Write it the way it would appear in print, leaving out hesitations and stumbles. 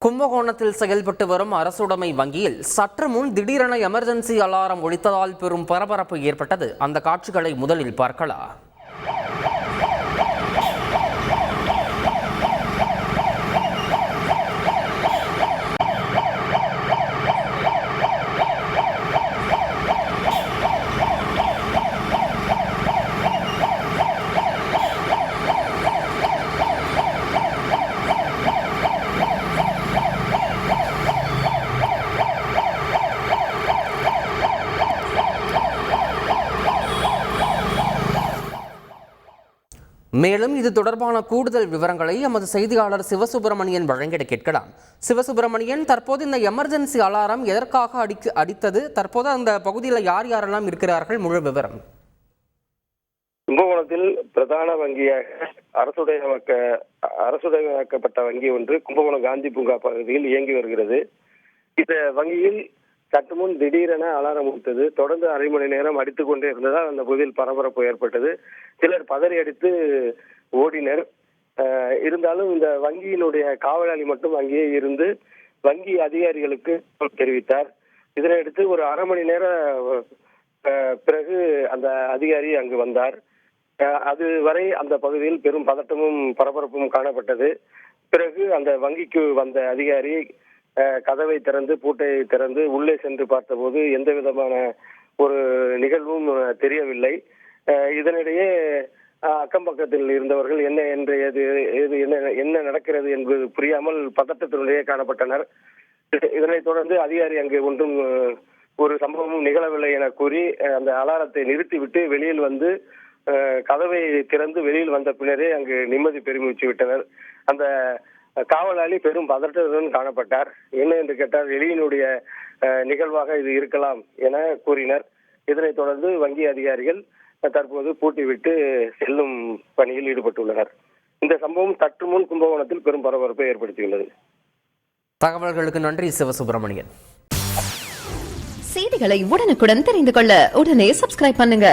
கும்பகோணத்தில் செயல்பட்டு வரும் அரசுடைமை வங்கியில் சற்று முன் திடீரென எமர்ஜென்சி அலாரம் ஒலித்ததால் பெரும் பரபரப்பு ஏற்பட்டது. அந்த காட்சிகளை முதலில் பார்க்கலாம். மேலும் இது தொடர்பான கூடுதல் விவரங்களை எமது செய்தியாளர் சிவசுப்பிரமணியன் வழங்கிட கேட்கலாம். சிவசுப்பிரமணியன், தற்போது இந்த எமர்ஜென்சி அலாரம் எதற்காக அடித்தது? தற்போது அந்த பகுதியில் யார் யாரெல்லாம் இருக்கிறார்கள்? முழு விவரம். கும்பகோணத்தில் பிரதான வங்கியாக அரசுடைமையாக்கப்பட்ட வங்கி ஒன்று கும்பகோணம் காந்தி பூங்கா பகுதியில் இயங்கி வருகிறது. இந்த வங்கியில் சற்று முன் திடீரென அலாரம் ஒலித்தது. தொடர்ந்து அரை மணி நேரம் அடித்துக் கொண்டே இருந்ததால் அந்த பகுதியில் பரபரப்பு ஏற்பட்டது. சிலர் பதறி அடித்து ஓடினர். இருந்தாலும் இந்த வங்கியினுடைய காவலாளி மட்டும் அங்கேயே இருந்து வங்கி அதிகாரிகளுக்கு தெரிவித்தார். இதனையடுத்து ஒரு அரை மணி நேர பிறகு அந்த அதிகாரி அங்கு வந்தார். அது வரை அந்த பகுதியில் பெரும் பதட்டமும் பரபரப்பும் காணப்பட்டது. பிறகு அந்த வங்கிக்கு வந்த அதிகாரி கதவை திறந்து பூட்டை திறந்து உள்ளே சென்று பார்த்தபோது எந்த விதமான ஒரு நிகழ்வும் தெரியவில்லை. இதனிடையே அக்கம் பக்கத்தில் இருந்தவர்கள் என்ன நடக்கிறது என்பது புரியாமல் பதட்டத்தினுடைய காணப்பட்டனர். இதனைத் தொடர்ந்து அதிகாரி அங்கு ஒன்றும் ஒரு சம்பவமும் நிகழவில்லை என கூறி அந்த அலாரத்தை நிறுத்திவிட்டு வெளியில் வந்து கதவை திறந்து வெளியில் வந்த பின்னரே அங்கு நிம்மதி பெருமூச்சு விட்டனர். அந்த காவலாளி பெரும் பதற்றத்துடன் காணப்பட்டார். என்ன என்று கேட்டால் வெளியினுடைய நிகழ்வாக இது இருக்கலாம் என கூறினர். இதனைத் தொடர்ந்து வங்கி அதிகாரிகள் தற்போது பூட்டிவிட்டு செல்லும் பணியில் ஈடுபட்டுள்ளனர். இந்த சம்பவம் சற்று முன் கும்பகோணத்தில் பெரும் பரபரப்பை ஏற்படுத்தியுள்ளது. தகவல்களுக்கு நன்றி சிவசுப்பிரமணியன். செய்திகளை உடனுக்குடன் தெரிந்து கொள்ள உடனே சப்ஸ்கிரைப் பண்ணுங்க.